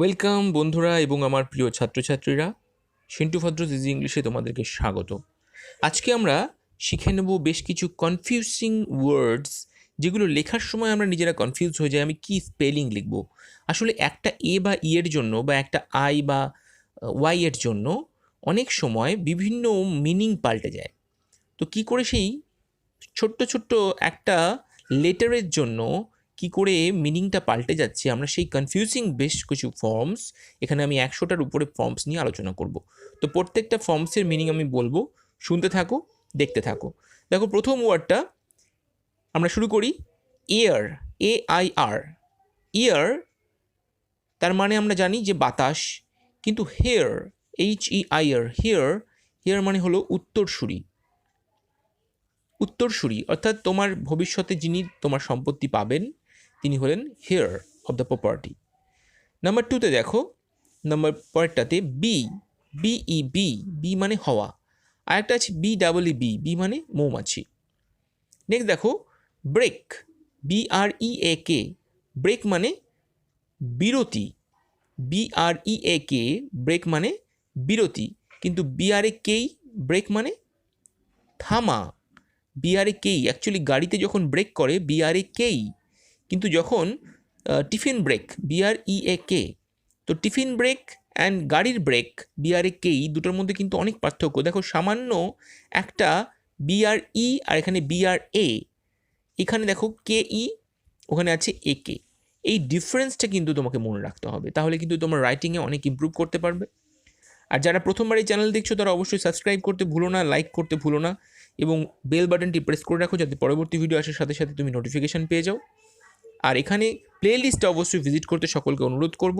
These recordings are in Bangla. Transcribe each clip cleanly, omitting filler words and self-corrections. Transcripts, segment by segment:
ওয়েলকাম বন্ধুরা এবং আমার প্রিয় ছাত্রছাত্রীরা, সিন্টু ভদ্রস ইজি ইংলিশে তোমাদেরকে স্বাগত। আজকে আমরা শিখে নেব বেশ কিছু কনফিউজিং ওয়ার্ডস, যেগুলো লেখার সময় আমরা নিজেরা কনফিউজ হয়ে যাই আমি কি স্পেলিং লিখব। আসলে একটা এ বা ই এর জন্য বা একটা আই বা ওয়াই এর জন্য অনেক সময় বিভিন্ন মিনিং পাল্টে যায়। তো কি করে সেই ছোট্ট ছোট্ট একটা লেটারের জন্য কি করে মিনিংটা পাল্টে যাচ্ছে, আমরা সেই কনফিউজিং বেশ কিছু ফর্মস, এখানে আমি 100টার উপরে ফর্মস নিয়ে আলোচনা করব। তো প্রত্যেকটা ফর্মসের মিনিং আমি বলবো, শুনতে থাকো, দেখতে থাকো। দেখো, প্রথম ওয়ার্ডটা আমরা শুরু করি। Air, AIR। ইয়ার তার মানে আমরা জানি যে বাতাস, কিন্তু হেয়ার, HEIR, হেয়ার মানে হলো উত্তরসূরি। উত্তরসূরি অর্থাৎ তোমার ভবিষ্যতে যিনি তোমার সম্পত্তি পাবেন তিনি হলেন heir of the property. Number 2তে দেখো, নাম্বার পরেরটাতে বি, বি মানে হওয়া। আর একটা আছে BEE, মানে মৌমাছি। নেক্সট দেখো ব্রেক, BREAK, ব্রেক মানে বিরতি। BREAK, ব্রেক মানে বিরতি, কিন্তু BRAK, ব্রেক মানে থামা। BRAK অ্যাকচুয়ালি গাড়িতে যখন ব্রেক করে BRAK, কিন্তু যখন টিফিন ব্রেক BREAK। তো টিফিন ব্রেক অ্যান্ড গাড়ির ব্রেক BRAK, দুটোর মধ্যে কিন্তু অনেক পার্থক্য। দেখো, সামান্য একটা BRE আর এখানে BRA, এখানে দেখো KE, ওখানে আছে AK। এই ডিফারেন্সটা কিন্তু তোমাকে মনে রাখতে হবে, তাহলে কিন্তু তোমার রাইটিংয়ে অনেক ইমপ্রুভ করতে পারবে। আর যারা প্রথমবার এই চ্যানেল দেখছো তারা অবশ্যই সাবস্ক্রাইব করতে ভুলো না, লাইক করতে ভুলো না, এবং বেল বাটনটি প্রেস করে রাখো যাতে পরবর্তী ভিডিও আসার সাথে সাথে তুমি নোটিফিকেশান পেয়ে যাও। আর এখানে প্লে লিস্টটা অবশ্যই ভিজিট করতে সকলকে অনুরোধ করব,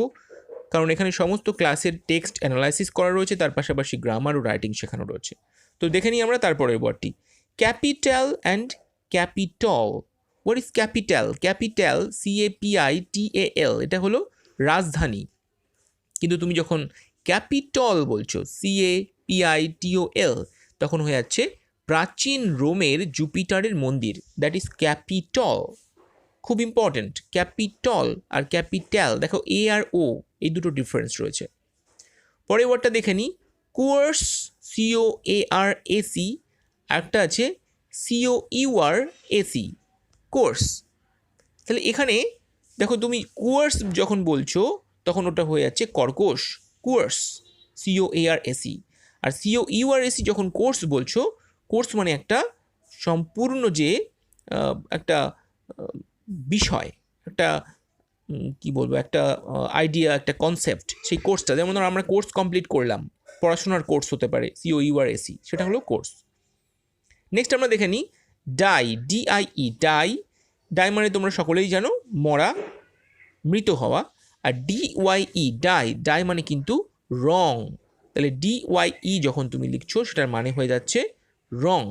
কারণ এখানে সমস্ত ক্লাসের টেক্সট অ্যানালাইসিস করা রয়েছে, তার পাশাপাশি গ্রামার ও রাইটিং শেখানো রয়েছে। তো দেখে নিই আমরা তারপরের ওয়ার্ডটি, capital and capitol. What is capital? Capital CAPITAL, এটা হলো রাজধানী, কিন্তু তুমি যখন ক্যাপিটল বলছো CAPITOL, তখন হয়ে যাচ্ছে প্রাচীন রোমের জুপিটারের মন্দির, দ্যাট ইজ ক্যাপিটল। খুব ইম্পর্টেন্ট, ক্যাপিটল আর ক্যাপিটাল। দেখো A আর O, এই দুটো ডিফারেন্স রয়েছে। পরের ওয়ার্ডটা দেখে নিই, কোর্স, COARAC, একটা আছে COURAC, কোর্স। তাহলে এখানে দেখো, তুমি কোর্স যখন বলছো তখন ওটা হয়ে যাচ্ছে কর্কশ, কোর্স, COARAC। আর COURAC যখন কোর্স বলছো, কোর্স মানে একটা সম্পূর্ণ যে একটা বিষয়, একটা কি বলবো, একটা আইডিয়া, একটা কনসেপ্ট, সেই কোর্সটা। যেমন ধরো আমরা কোর্স কমপ্লিট করলাম, পড়াশোনার কোর্স হতে পারে COURAC, সেটা হলো কোর্স। নেক্সট আমরা দেখে নিই ডাই, DIE, ডাই মানে তোমরা সকলেই জানো মরা, মৃত হওয়া। আর DYE, ডাই মানে কিন্তু রং। তাহলে DYE যখন তুমি লিখছো সেটার মানে হয়ে যাচ্ছে রং।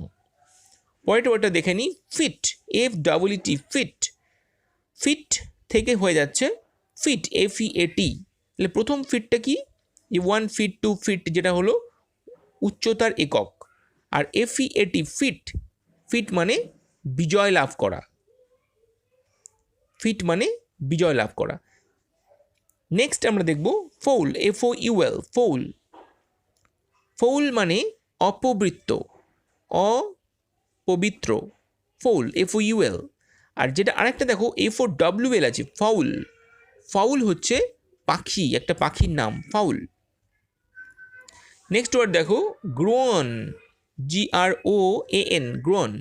পরেরটা ওটা দেখে নিই, ফিট, FEET, ফিট থেকে হয়ে যাচ্ছে ফিট, FEAT। তাহলে প্রথম ফিটটা কি? 1 ফিট, 2 ফিট, যেটা হলো উচ্চতার একক। আর FEAT, ফিট মানে বিজয় লাভ করা, ফিট মানে বিজয় লাভ করা। নেক্সট আমরা দেখব ফৌল, FOUL, ফৌল মানে অপবৃত্ত, অপবিত্র, ফৌল, FOUL। আর যেটা আরেকটা দেখো FOWL আছে, ফাউল হচ্ছে পাখি, একটা পাখির নাম ফাউল। নেক্সট ওয়ার্ড দেখো গ্রোন, GROAN,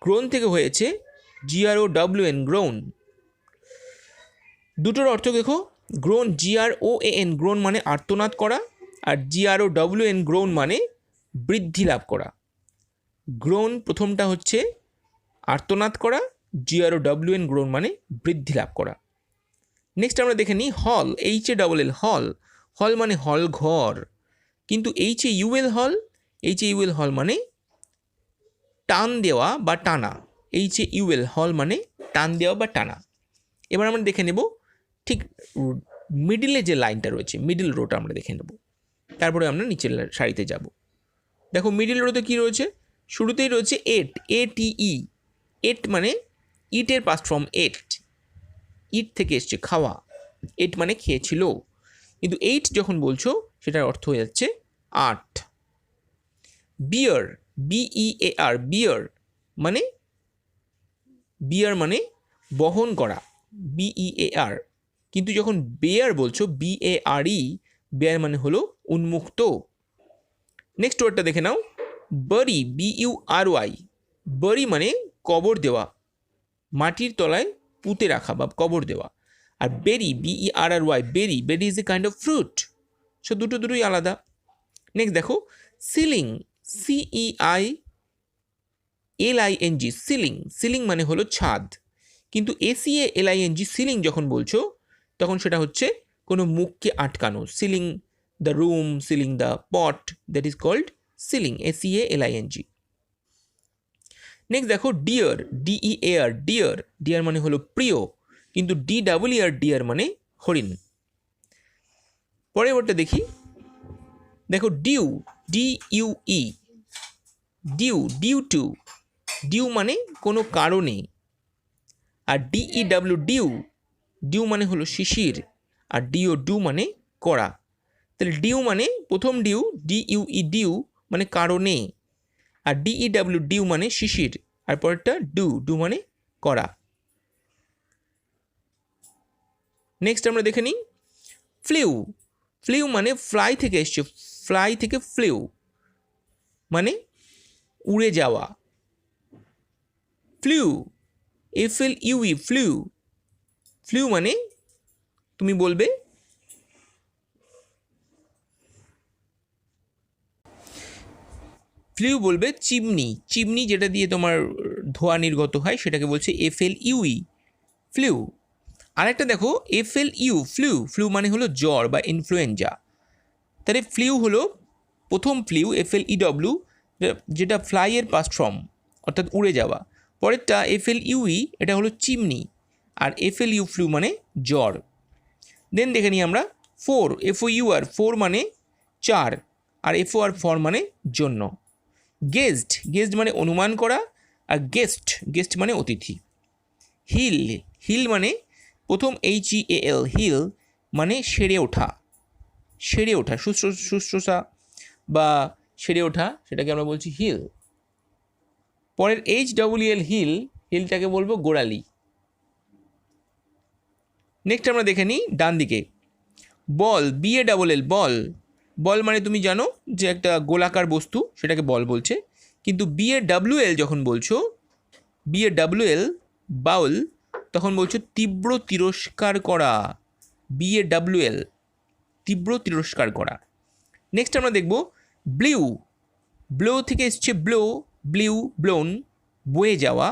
গ্রোন থেকে হয়েছে GROWN, গ্রোন। দুটোর অর্থ দেখো, গ্রোন, GROAN, গ্রোন মানে আর্তনাদ করা, আর GROWN, গ্রোন মানে বৃদ্ধি লাভ করা। গ্রোন প্রথমটা হচ্ছে আর্তনাদ করা, GROWN, গ্রোন মানে বৃদ্ধি লাভ করা। নেক্সট আমরা দেখে নিই হল, HALL, হল মানে হল ঘর, কিন্তু HAUL, হল মানে টান দেওয়া বা টানা, HAUL, হল মানে টান দেওয়া বা টানা। এবার আমরা দেখে নেব ঠিক মিডিলে যে লাইনটা রয়েছে, মিডিল রোটা আমরা দেখে নেব, তারপরে আমরা নিচের সারিতে যাব। দেখো মিডিল রোতে কী রয়েছে, শুরুতেই রয়েছে ATE, এট মানে ইটের পাস্ট ফর্ম ইট থেকে এসছে খাওয়া, এট মানে খেয়েছিল, কিন্তু 8 যখন বলছো সেটার অর্থ হয়ে যাচ্ছে 8। বিয়ার, BEAR, বিয়ার মানে বহন করা, BEAR, কিন্তু যখন বেয়ার বলছো BARE, বেয়ার মানে হলো উন্মুক্ত। নেক্সট ওয়ার্ডটা দেখে নাও, বারি, BURY, বারি মানে কবর দেওয়া, মাটির তলায় পুঁতে রাখা বা কবর দেওয়া। আর বেরি, BERRY, berry, berry is a kind of fruit. So দুটোই আলাদা। নেক্সট দেখো সিলিং, CEILING, সিলিং, সিলিং মানে হলো ছাদ, কিন্তু SEALING, সিলিং যখন বলছো তখন সেটা হচ্ছে কোনো মুখকে আটকানো। Sealing the room, sealing the pot, that is called sealing, SEALING। Next দেখো ডিয়ার, DEAR, ডিয়ার, ডিয়ার মানে হলো প্রিয়, কিন্তু DEER, ডিয়ার মানে হরিণ। পরেরটা দেখি, দেখো due, DUE, due to, due মানে কোনো কারণে। আর DEW, ডিউ মানে হলো শিশির, আর ডু মানে করা। তাহলে ডিউ মানে প্রথম ডিউ, DUE, ডিউ মানে কারণে, আর DEW, ডিউ মানে শিশির, আর পরেরটা ডু মানে করা। নেক্সট আমরা দেখে নিই ফ্লিউ, ফ্লিউ মানে ফ্লাই থেকে এসছে, ফ্লাই থেকে ফ্লিউ মানে উড়ে যাওয়া। ফ্লিউ, FLUE, ফ্লিউ, ফ্লিউ মানে তুমি বলবে ফ্লিউ বলবে চিমনি, চিমনি যেটা দিয়ে তোমার ধোঁয়া নির্গত হয় সেটাকে বলছে FLUE, ফ্লিউ। আরেকটা দেখো FLU, ফ্লু, ফ্লু মানে হলো জ্বর বা ইনফ্লুয়েঞ্জা। তাহলে ফ্লিউ হলো প্রথম ফ্লিউ, FLEW, যেটা ফ্লাইয়ের পাস্ট ফর্ম অর্থাৎ উড়ে যাওয়া। পরেরটা FLUE, এটা হলো চিমনি, আর FLU, ফ্লু মানে জ্বর। দেন দেখে নিই আমরা FOUR, ফোর মানে 4, আর FOR, ফর মানে জন্য। গেস্ট, গেস্ট মানে অনুমান করা, আর গেস্ট মানে অতিথি। হিল, হিল মানে প্রথম HEAL, হিল মানে সেরে ওঠা, শুশ্রূষা বা সেরে ওঠা, সেটাকে আমরা বলছি হিল। পরের HEEL, হিল, হিলটাকে বলবো গোড়ালি। নেক্সট আমরা দেখে নিই ডান দিকে বল, BALL, বল, বল মানে তুমি জানো যে একটা গোলাকার বস্তু, সেটাকে বল বলছে, কিন্তু BAWL যখন বলছো, BAWL, বাউল, তখন বলছো তীব্র তিরস্কার করা, BAWL, তীব্র তিরস্কার করা। নেক্সট আমরা দেখব ব্লিউ, ব্লো থেকে এসছে ব্লিউ, ব্লোন, বয়ে যাওয়া,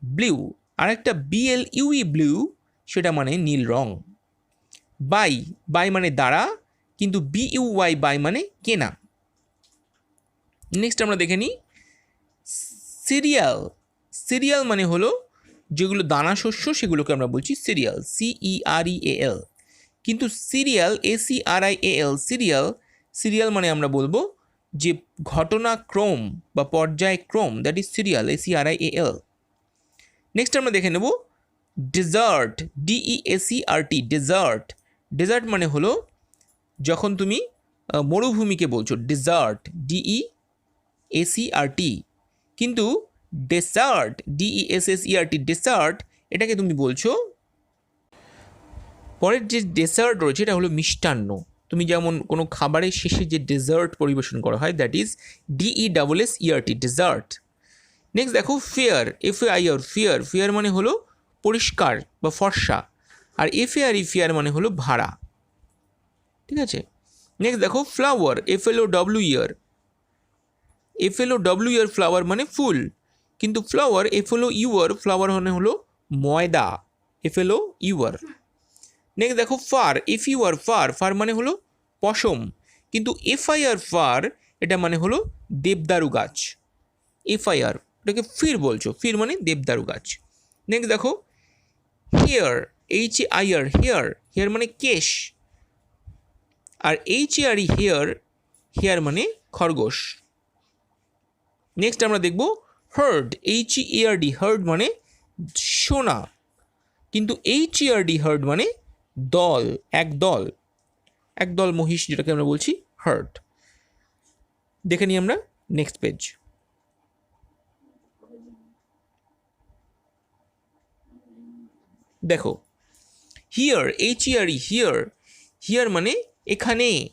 ব্লিউ। আরেকটা BLUE, ব্লিউ, সেটা মানে নীল রং। বাই মানে দ্বারা, কিন্তু BUY, বাই মানে কেনা। নেক্সট আমরা দেখে নিই সিরিয়াল, সিরিয়াল মানে হলো যেগুলো দানা শস্য সেগুলোকে আমরা বলছি সিরিয়াল, CEREAL, কিন্তু সিরিয়াল, SERIAL, সিরিয়াল মানে আমরা বলবো যে ঘটনাক্রম বা পর্যায়ক্রম, that is serial, SERIAL। Next আমরা দেখে নেব ডেজার্ট, DESERT, ডেজার্ট, ডেজার্ট মানে হলো যখন তুমি মরুভূমিকে বলছো ডেজার্ট, DESERT, কিন্তু ডেসার্ট, DESSERT, ডেসার্ট, এটাকে তুমি বলছো, পরের যে ডেসার্ট রয়েছে এটা হলো মিষ্টান্ন। তুমি যেমন কোনো খাবারের শেষে যে ডেজার্ট পরিবেশন করা হয়, that is DESSERT, dessert. Next দেখো ফেয়ার, FAIR, ফেয়ার মানে হলো পরিষ্কার বা ফর্সা, আর FARE, ফেয়ার মানে হলো ভাড়া। ঠিক আছে। নেক্সট দেখো ফ্লাওয়ার, FLOWER, ফ্লাওয়ার মানে ফুল, কিন্তু ফ্লাওয়ার, FLOUR, ফ্লাওয়ার মানে হলো ময়দা, FLOUR। নেক্সট দেখো ফার, FUR, ফার মানে হলো পশম, কিন্তু FIR, ফার, এটা মানে হলো দেবদারু গাছ, FIR, এটাকে ফির বলছো, ফির মানে দেবদারু গাছ। নেক্সট দেখো হেয়ার, HAIR, হেয়ার মানে কেশ, আর HARE, হেয়ার মানে খরগোশ। নেক্সট আমরা দেখব হার্ড, HEARD, হার্ড মানে শোনা, কিন্তু HERD, হার্ড মানে দল, একদল, একদল মহিষ যেটাকে আমরা বলছি হার্ড। দেখে নিই আমরা নেক্সট পেজ। দেখো হিয়ার, HERE, হিয়ার, হিয়ার মানে এখানে,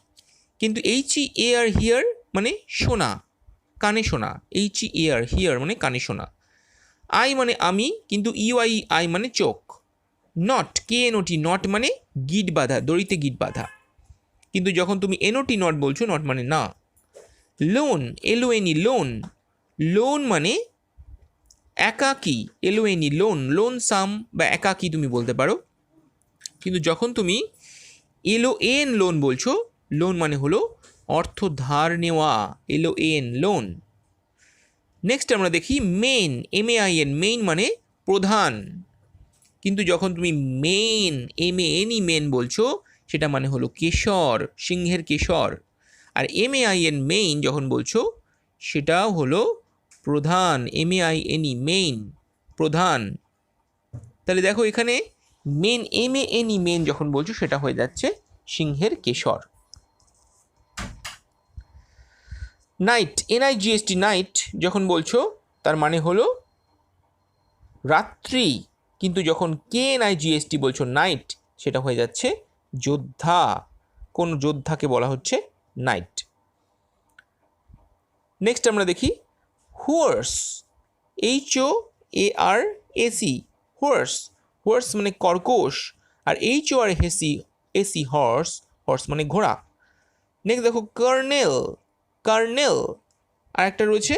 কিন্তু HEAR হিয়ার মানে শোনা, কানে শোনা। HEAR হিয়ার মানে কানে শোনা। আই মানে আমি, কিন্তু UII মানে চোখ। নট, KNOT, নট মানে গিট বাঁধা, দড়িতে গিট বাঁধা, কিন্তু যখন তুমি NOT নট বলছো, নট মানে না। লোন, LONE, লোন, লোন মানে একাকী, LONE, লোন, লোন সাম বা একাকী তুমি বলতে পারো, কিন্তু যখন তুমি LON লোন বলছো, লোন মানে হলো অর্থ ধার নেওয়া, LON লোন। নেক্সট আমরা দেখি মেন, MAIN, মেইন মানে প্রধান, কিন্তু যখন তুমি মেন, MANE মেন বলছো, সেটা মানে হলো কেশর, সিংহের কেশর। আর MAIN মেইন যখন বলছো, সেটাও হলো প্রধান, MAINE মেইন, প্রধান। তাহলে দেখো এখানে মেন, MANE মেন যখন বলছো, সেটা হয়ে যাচ্ছে সিংহের কেশর। নাইট, NIGHT, নাইট যখন বলছো, তার মানে হলো রাত্রি, কিন্তু যখন KNIGHT বলছো নাইট, সেটা হয়ে যাচ্ছে যোদ্ধা, কোন যোদ্ধাকে বলা হচ্ছে নাইট। নেক্সট আমরা দেখি হোর্স, HOARS, হোর্স, হোর্স মানে কর্কশ, আর HORS হর্স, হর্স মানে ঘোড়া। নেক্সট দেখো কর্নেল, কর্নেল, আর একটা রয়েছে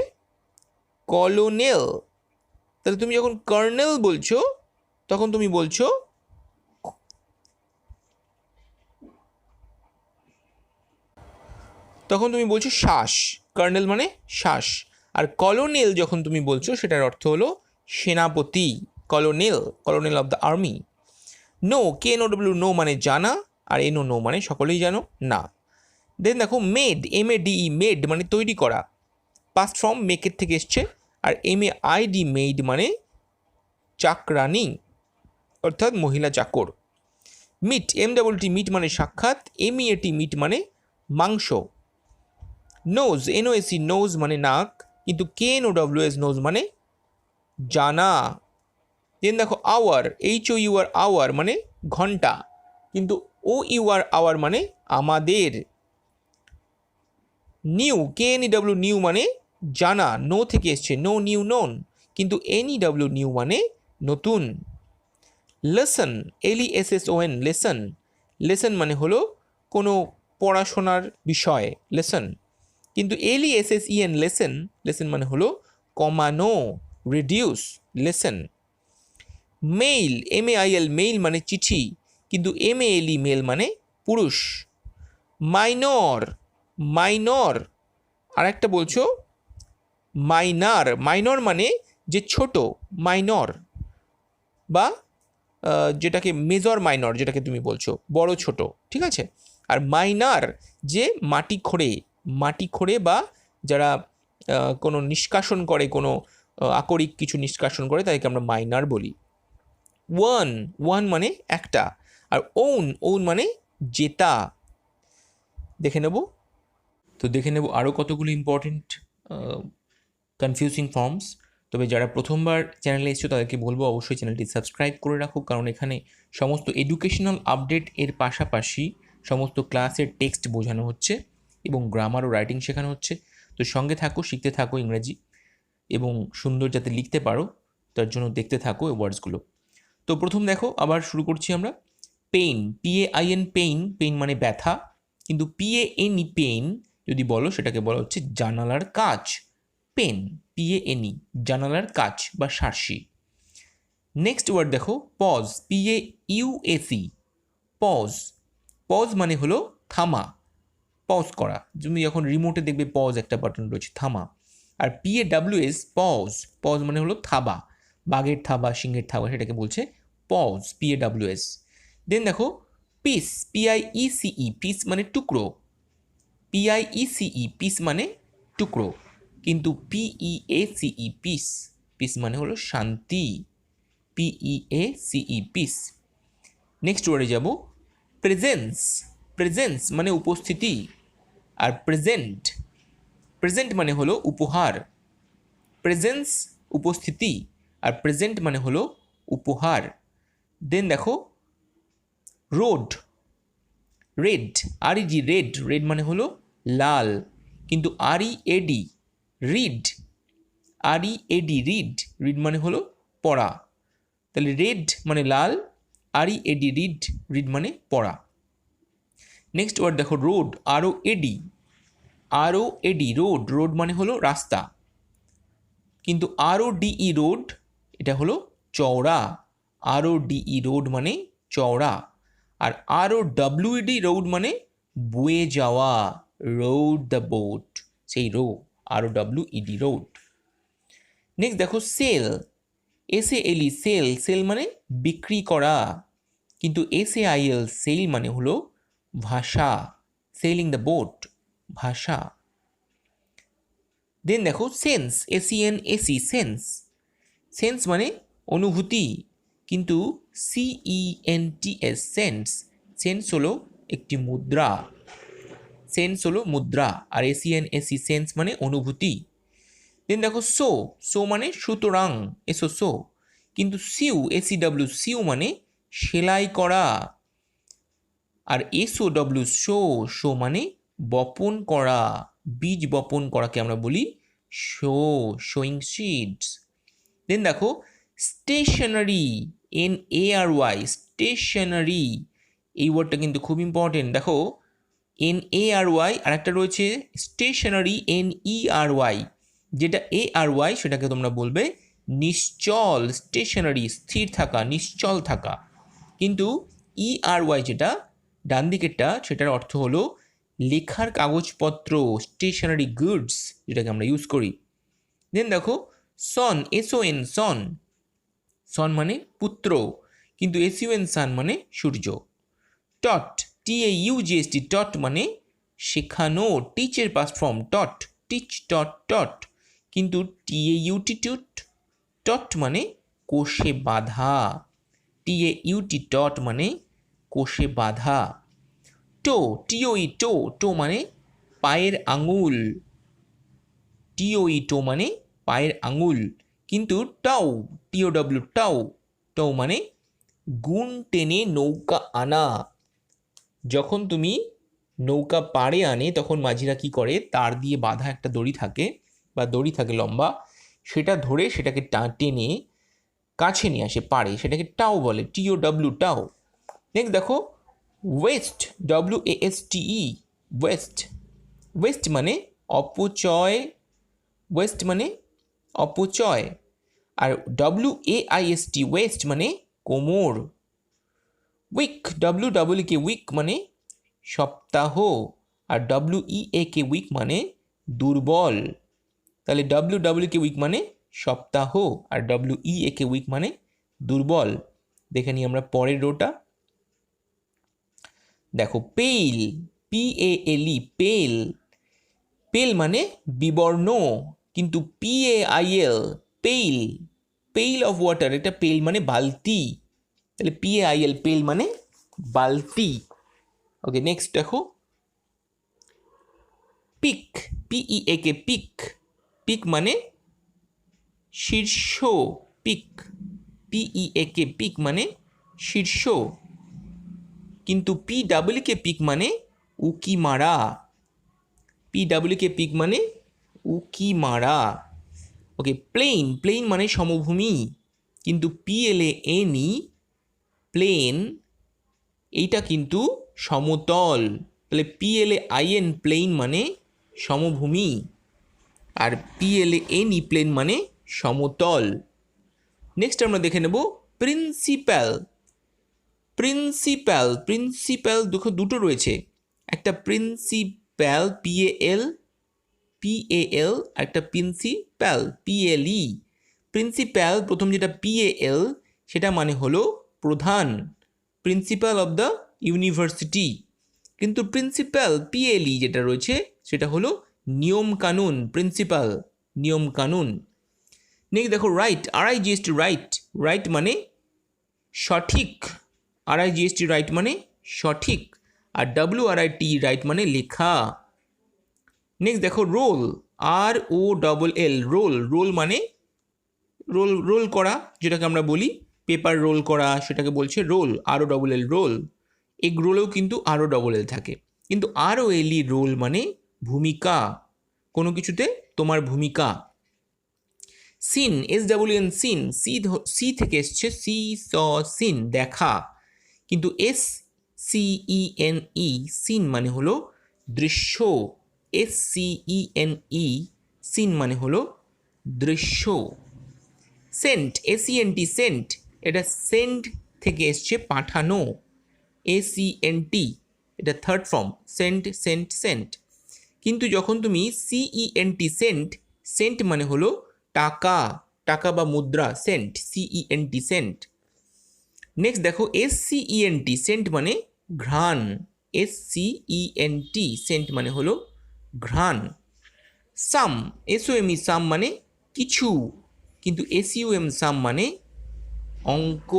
কলোনেল। তাহলে তুমি যখন কর্নেল বলছো, তখন তুমি বলছো শ্বাস, কর্নেল মানে শ্বাস। আর কলোনেল যখন তুমি বলছো, সেটার অর্থ হলো সেনাপতি, colonel, colonel of the army. Know, KNOW, know মানে জানা, আর NO মানে সকলেই জানো, না। দেন দেখো মেড, MADE, মেড মানে তৈরি করা, পাস্ট ফর্ম মেকের থেকে এসছে। আর MAID মেড মানে চাকরানি, অর্থাৎ মহিলা চাকর। মিট, MWT, মিট মানে সাক্ষাৎ, MEAT মিট মানে মাংস। নোজ, NOS, নোজ মানে নাক, কিন্তু KNOWS নোজ মানে জানা। দেন দেখো আওয়ার, HOUR, আওয়ার মানে ঘন্টা, কিন্তু OUR আওয়ার মানে আমাদের। নিউ, KNEW, নিউ মানে জানা, নো থেকে এসছে, নো নিউ নোন, কিন্তু NEW নিউ মানে নতুন। লেসন, LESSON, লেসন, লেসন মানে হলো কোনো পড়াশোনার বিষয়, লেসন, কিন্তু LESSEN, লেসন, লেসন মানে হলো কমানো, reduce, lesson. Mail, MAIL, mail মানে চিঠি, কিন্তু MALE মেল মানে পুরুষ। মাইনর, মাইনর, আর একটা বলছো মাইনার, মাইনর মানে যে ছোট, মাইনর, বা যেটাকে মেজর মাইনর, যেটাকে তুমি বলছো বড় ছোট, ঠিক আছে। আর মাইনার যে মাটি খোঁড়ে, মাটি খোঁড়ে, বা যারা কোনো নিষ্কাশন করে, কোনো আকরিক কিছু নিষ্কাশন করে, তাদেরকে আমরা মাইনার বলি। ওয়ান, ওয়ান মানে একটা, আর ওন, ওন মানে জেতা। দেখে নেব আরও কতগুলো ইম্পর্টেন্ট কনফিউজিং ফর্মস। তবে যারা প্রথমবার চ্যানেলে এসেছো, তাদেরকে বলবো অবশ্যই চ্যানেলটি সাবস্ক্রাইব করে রাখো, কারণ এখানে সমস্ত এডুকেশনাল আপডেট এর পাশাপাশি সমস্ত ক্লাসের টেক্সট বোঝানো হচ্ছে এবং গ্রামার ও রাইটিং শেখানো হচ্ছে। তো সঙ্গে থাকো, শিখতে থাকো ইংরেজি, এবং সুন্দর যাতে লিখতে পারো তার জন্য দেখতে থাকো এই ওয়ার্ডসগুলো। তো প্রথম দেখো, আবার শুরু করছি আমরা। পেইন, PAIN, পেইন, পেইন মানে ব্যথা, কিন্তু PANE পেইন যদি বলো, সেটাকে বলা হচ্ছে জানালার কাচ। পেন, PANE, জানালার কাচ বা সার্সি। নেক্সট ওয়ার্ড দেখো পজ, PAUSE, পজ, পজ মানে হলো থামা, পজ করা। তুমি যখন রিমোটে দেখবে পজ একটা বাটন রয়েছে, থামা। আর PAWS, পজ, পজ মানে হলো থাবা, বাঘের থাবা, সিংহের থাবা, সেটাকে বলছে পজ, PAWS। দেন দেখো পিস, PIECE, পিস মানে টুকরো, PIECE, পিস মানে টুকরো, কিন্তু PEACE, পিস, পিস মানে হলো শান্তি, PEACE, পিস। নেক্সট ওয়ার্ডে যাব প্রেজেন্স, প্রেজেন্স মানে উপস্থিতি, আর প্রেজেন্ট, প্রেজেন্ট মানে হলো উপহার। প্রেজেন্স উপস্থিতি, আর প্রেজেন্ট মানে হলো উপহার। দেন দেখো road, red, RED, red, red মানে হলো লাল, কিন্তু READ, read, READ, read, read মানে হলো পড়া। তাহলে রেড মানে লাল, READ, রিড, রিড মানে পড়া। নেক্সট ওয়ার্ড দেখো road, ROAD, ROAD, road, road মানে হলো রাস্তা, কিন্তু RODE, রোড, এটা হলো চওড়া। RODE, রোড মানে চওড়া। আর ROWED, রোড মানে বয়ে যাওয়া, রোড দ্য বোট, সেই রো, ROWED, রোড। নেক্সট দেখো সেল, SALE, সেল, সেল মানে বিক্রি করা, কিন্তু SAIL, সেল মানে হলো ভাষা, সেলিং দ্য বোট, ভাষা। দেন দেখো সেন্স, SENS, সেন্স, সেন্স মানে অনুভূতি, কিন্তু CENTS, সেন্স, সেন্স হলো একটি মুদ্রা, সেন্স হলো মুদ্রা, আর SENS, সেন্স মানে অনুভূতি। দেন দেখো সো, সো মানে সুতরাং, এসো সো, কিন্তু সিউ, SEW, সিউ মানে সেলাই করা, আর SOW, শো, শো মানে বপন করা, বীজ বপন করাকে আমরা বলি শো, শোয়িং সিডস। দেন দেখো স্টেশনারি, NARY, স্টেশনারি, এই ওয়ার্ডটা কিন্তু খুব ইম্পর্টেন্ট। দেখো NARY, আর একটা রয়েছে স্টেশনারি, NERY, যেটা ARY সেটাকে তোমরা বলবে নিশ্চল, স্টেশনারি, স্থির থাকা, নিশ্চল থাকা, কিন্তু ERY যেটা ডান দিকেরটা, সেটার অর্থ হলো লেখার কাগজপত্র, স্টেশনারি গুডস, যেটাকে আমরা ইউজ করি। দেন দেখো সন, SON, সন, সন মানে পুত্র, কিন্তু SUN, সান মানে সূর্য। টট, TAUGST, টট মানে শেখানো, টিচের পাস্ট ফর্ম টট, টিচ, টট, টট, কিন্তু TAUT, টুট, টট মানে কোষে বাঁধা, TAUT, টট মানে কোষে বাঁধা। টো, TOE, টো, টো মানে পায়ের আঙুল, TOE, টো মানে পায়ের আঙুল, কিন্তু টাও, TOW, টাও, টাও মানে গুণ টেনে নৌকা আনা। যখন তুমি নৌকা পাড়ে আনে তখন মাঝিরা কি করে, তার দিয়ে বাঁধা একটা দড়ি থাকে, বা দড়ি থাকে লম্বা, সেটা ধরে সেটাকে টেনে কাছে নিয়ে আসে পাড়ে, সেটাকে টাও বলে, TOW, টাও। নেক্সট দেখো ওয়েস্ট, WASTE, ওয়েস্ট, ওয়েস্ট মানে অপচয়, ওয়েস্ট মানে অপচয়, আর WAIST, ওয়েস্ট মানে কোমর। উইক, WEEK, উইক মানে সপ্তাহ, আর WEAK, উইক মানে দুর্বল। তাহলে WEEK, উইক মানে সপ্তাহ, আর WEAK, উইক মানে দুর্বল। দেখে নিই আমরা পরের রোটা। দেখো পেইল, PALE, পেল, পেল মানে বিবর্ণ, কিন্তু PAIL, pale, pale of water, এটা পেইল মানে বালতি, তাহলে PAIL, পেইল মানে বালতি। ওকে, নেক্সট দেখো পিক, PEAK, পিক, পিক মানে শীর্ষ, পিক, PEAK, পিক মানে শীর্ষ, কিন্তু PWK, পিক মানে উকি মারা, PWK, পিক মানে উকি মারা। ওকে, প্লেন, প্লেন মানে সমভূমি, কিন্তু PLANE, প্লেন, এইটা কিন্তু সমতল, তাহলে PLAIN, প্লেন মানে সমভূমি, আর PLANE, প্লেন মানে সমতল। নেক্সট আমরা দেখে নেব প্রিন্সিপাল, প্রিন্সিপাল, প্রিন্সিপাল দেখো দুটো রয়েছে, একটা প্রিন্সিপাল PAL, একটা প্রিন্সিপাল PLE। প্রিন্সিপাল প্রথম যেটা PAL, সেটা মানে হলো প্রধান, প্রিন্সিপাল অফ দ্য ইউনিভার্সিটি, কিন্তু প্রিন্সিপাল PLE যেটা রয়েছে সেটা হলো নিয়ম কানুন, প্রিন্সিপাল নিয়ম কানুন। নেক্সট দেখো রাইট, RIGHT, রাইট, রাইট মানে সঠিক, RIGHT, রাইট মানে সঠিক। আর WRIT রাইট মানে লেখা। নেক্সট দেখো রোল, ROLL রোল, রোল মানে রোল রোল করা, যেটাকে আমরা বলি পেপার রোল করা, সেটাকে বলছে রোল, ROLL রোল। এগ রোলেও কিন্তু ROLL থাকে, কিন্তু ROLE রোল মানে ভূমিকা, কোনো কিছুতে তোমার ভূমিকা। সিন, SWN সিন, সি থেকে এসছে, সিন দেখা, কিন্তু SCENE সিন মানে হলো দৃশ্য, SCENE সিন মানে হলো দৃশ্য। সেন্ট, SENT সেন্ট, এটা সেন্ড থেকে এসছে পাঠানো, ACNT এটা থার্ড ফর্ম, সেন্ট। কিন্তু যখন তুমি CENT সেন্ট মানে হলো টাকা, টাকা বা মুদ্রা, CENT সেন্ট। নেক্সট দেখো SCENT সেন্ট মানে ঘ্রাণ, SCENT সেন্ট মানে হলো ঘ্রাণ। SOME সাম মানে কিছু, কিন্তু SUM সাম মানে অঙ্ক,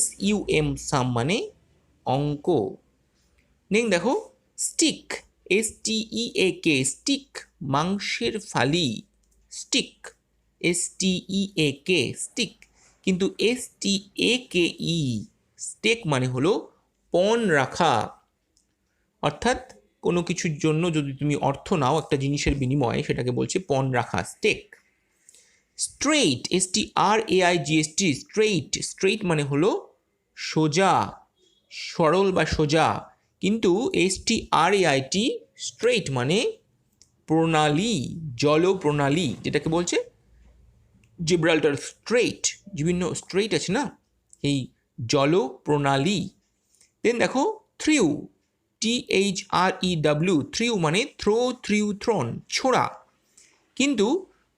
SUM সাম মানে অঙ্ক। নেক্সট দেখো স্টিক, STEAK স্টিক মাংসের ফালি, স্টিক, STEAK স্টিক, কিন্তু STAKE স্টেক মানে হলো পণ রাখা, অর্থাৎ কোনো কিছুর জন্য যদি তুমি অর্থ নাও একটা জিনিসের বিনিময়ে, সেটাকে বলছে পণ রাখা, স্টেক। স্ট্রেইট, STRAIGST স্ট্রেইট মানে হলো সোজা, সরল বা সোজা, কিন্তু STRAIT স্ট্রেইট মানে প্রণালী, জল প্রণালী, যেটাকে বলছে জিব্রাল্টার স্ট্রেইট, বিভিন্ন স্ট্রেইট আছে না, এই জল প্রণালী। দেন দেখো থ্রিউ, THREW থ্রিউ মানে থ্রোন ছোড়া, কিন্তু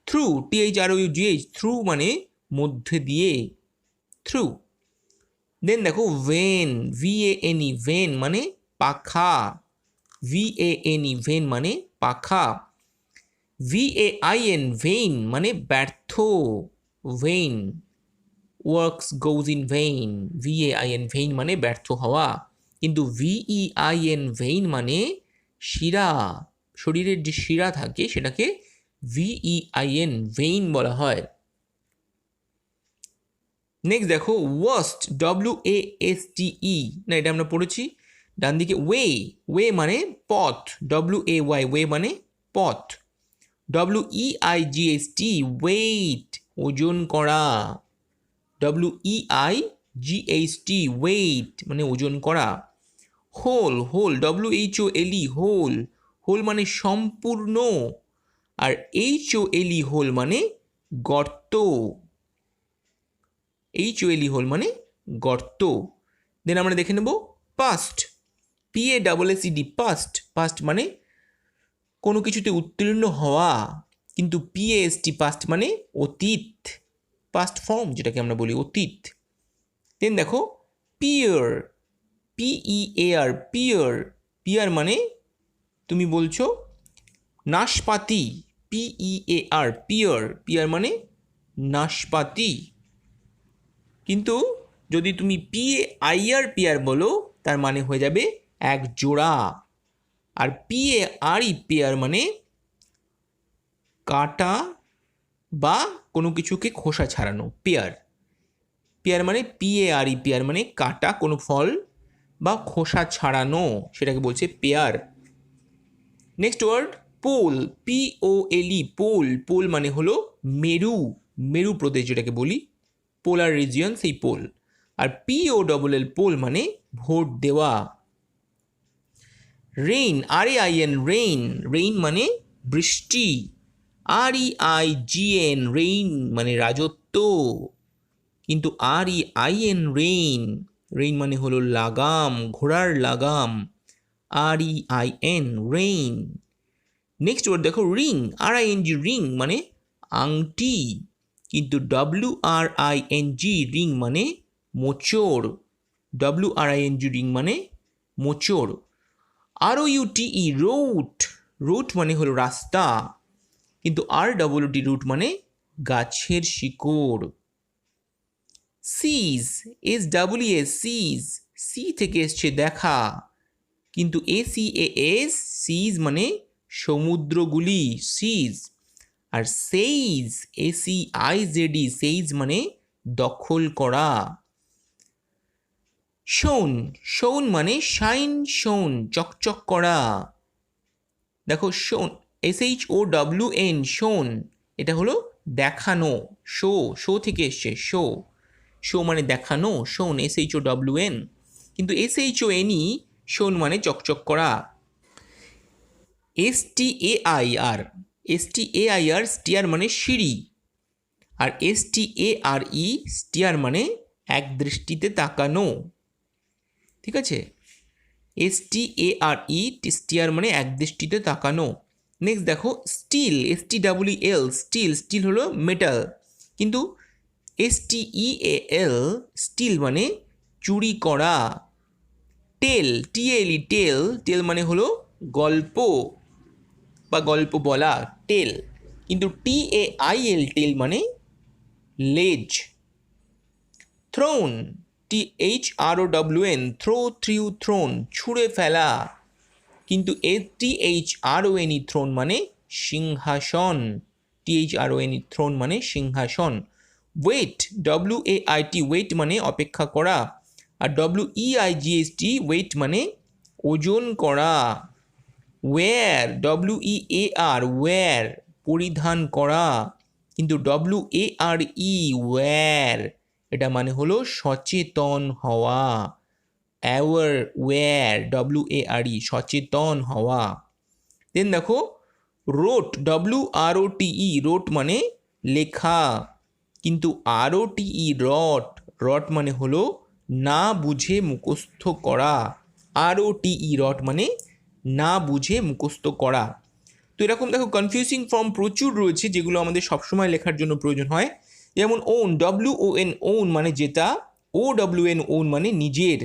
থ্রু, THROUGH থ্রু মানে মধ্যে দিয়ে, থ্রু। দেন দেখো ভেন, VANE ভেন মানে পাখা, VANE ভেন মানে পাখা। VAIN ভেইন মানে ব্যর্থ, vein, works goes in vein, VAIN vein মানে ব্যর্থ হওয়া, কিন্তু VEIN ভেইন মানে শিরা, শরীরের যে শিরা থাকে সেটাকে VEIN ভেইন বলা হয়। নেক্সট দেখো ওয়াস্ট, WASTE, না এটা আমরা পড়েছি। ডান দিকে ওয়ে মানে পথ, WAY ওয়ে মানে পথ। WEIGHT ওয়েট ওজন করা, WEIGHT ওয়েট মানে ওজন করা। হোল, WHOLE হোল মানে সম্পূর্ণ, আর HOLE হোল মানে গর্ত, HOLE মানে গর্ত। দেন আমরা দেখে নেব পাস্ট, PASSED পাস্ট মানে কোনো কিছুতে উত্তীর্ণ হওয়া, কিন্তু PAST পাস্ট মানে অতীত, পাস্ট ফর্ম যেটাকে আমরা বলি অতীত। দেন দেখো পিয়ার, PEAR পিয়ার মানে তুমি বলছো নাশপাতি, PEAR পিয়ার মানে নাশপাতি, কিন্তু যদি তুমি PAIR বলো তার মানে হয়ে যাবে এক জোড়া, আর PARE মানে কাটা বা কোনো কিছুকে খোসা ছাড়ানো, পেয়ার মানে PARE মানে কাটা কোনো ফল বা খোসা ছাড়ানো, সেটাকে বলছে pear. Next word pole, POLE pole মানে হলো মেরু প্রদেশ যেটাকে বলি, পোলার রিজিয়ন, সেই পোল। আর POLL পোল মানে ভোট দেওয়া। রেইন, RAIN রেইন মানে বৃষ্টি, REIGN রেইন মানে রাজত্ব, কিন্তু REIN রেইন মানে হলো লাগাম, ঘোড়ার লাগাম, REIN রেইন। নেক্সট ওয়ার্ড দেখো রিং, RING রিং মানে আংটি, কিন্তু WRING রিং মানে মোচড়, WRING রিং মানে মোচড়। ROUTE রুট মানে হলো রাস্তা, কিন্তু RWT রুট মানে গাছের শিকড়। সিজ, SWA সি থেকে এসছে দেখা, কিন্তু ACAS সিজ মানে সমুদ্রগুলি, সিজ। আর সেইজ ACIZD সেইজ মানে দখল করা। শোন, শোন মানে শাইন, শোন চকচক করা। দেখো শোন, SHOWN শোন, এটা হলো দেখানো। শো, শো থেকে এসছে শো, শো মানে দেখানো, শোন SHOWN। কিন্তু SHONE শোন মানে চকচক করা। STAIR স্টিয়ার মানে সিঁড়ি। আর STARE স্টিয়ার মানে এক দৃষ্টিতে তাকানো। ঠিক আছে, STARE স্টিয়ার মানে এক দৃষ্টিতে তাকানো। নেক্সট দেখো স্টিল, STEEL স্টিল, স্টিল হলো মেটাল, কিন্তু STEAL স্টিল মানে চুরি করা। টেল, TLE টেল, টেল মানে হলো গল্প বা গল্প বলা, টেল। কিন্তু TAIL টেল মানে লেজ। থ্রোন, THROWN থ্রো, থ্রোন ছুঁড়ে ফেলা, কিন্তু THRONE থ্রোন মানে সিংহাসন, THRONE থ্রোন মানে সিংহাসন। ওয়েট, WAIT ওয়েট মানে অপেক্ষা করা, আর WEIGHT ওয়েট মানে ওজন করা। ওয়্যার, WEAR ওয়্যার পরিধান করা, কিন্তু WARE ওয়্যার এটা মানে হলো সচেতন হওয়া। ওয়্যার WARE সচেতন হওয়া। দেন দেখো রোট, WROTE রোট মানে লেখা, কিন্তু ROTE রট, রট মানে হলো না বুঝে মুখস্থ করা। ROTE রট মানে না বুঝে মুখস্থ করা। তো এরকম দেখো কনফিউজিং ফর্ম প্রচুর রয়েছে যেগুলো আমাদের সবসময় লেখার জন্য প্রয়োজন হয়। যেমন ওন, WON ওন মানে যেটা, OWN ওন মানে নিজের।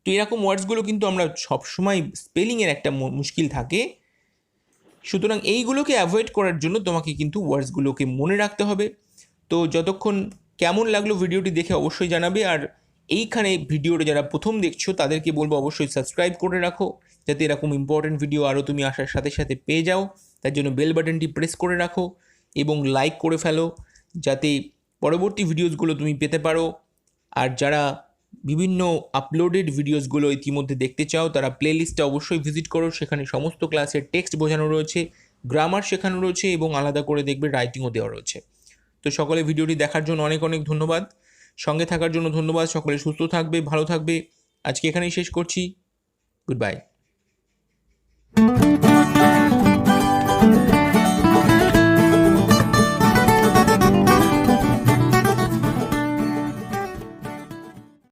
তো এরকম ওয়ার্ডসগুলো কিন্তু আমরা সবসময় স্পেলিংয়ের একটা মুশকিল থাকে, সুতরাং এইগুলোকে অ্যাভয়েড করার জন্য তোমাকে কিন্তু ওয়ার্ডসগুলোকে মনে রাখতে হবে। তো যতক্ষণ, কেমন লাগলো ভিডিওটি দেখে অবশ্যই জানাবে। আর এইখানে ভিডিওটা যারা প্রথম দেখছো তাদেরকে বলবো অবশ্যই সাবস্ক্রাইব করে রাখো, যাতে এরকম ইম্পর্টেন্ট ভিডিও আরও তুমি আসার সাথে সাথে পেয়ে যাও। তার জন্য বেল বাটনটি প্রেস করে রাখো এবং লাইক করে ফেলো, যাতে পরবর্তী ভিডিওসগুলো তুমি পেতে পারো। আর যারা বিভিন্ন আপলোডেড ভিডিওসগুলো ইতিমধ্যে দেখতে চাও তারা প্লেলিস্টটা অবশ্যই ভিজিট করো, সেখানে সমস্ত ক্লাসের টেক্সট বোঝানো রয়েছে, গ্রামার শেখানো রয়েছে এবং আলাদা করে দেখবে রাইটিংও দেওয়া রয়েছে। তো সকলে ভিডিওটি দেখার জন্য অনেক অনেক ধন্যবাদ, সঙ্গে থাকার জন্য ধন্যবাদ। সকলে সুস্থ থাকবে, ভালো থাকবে। আজকে এখানেই শেষ করছি। Good bye.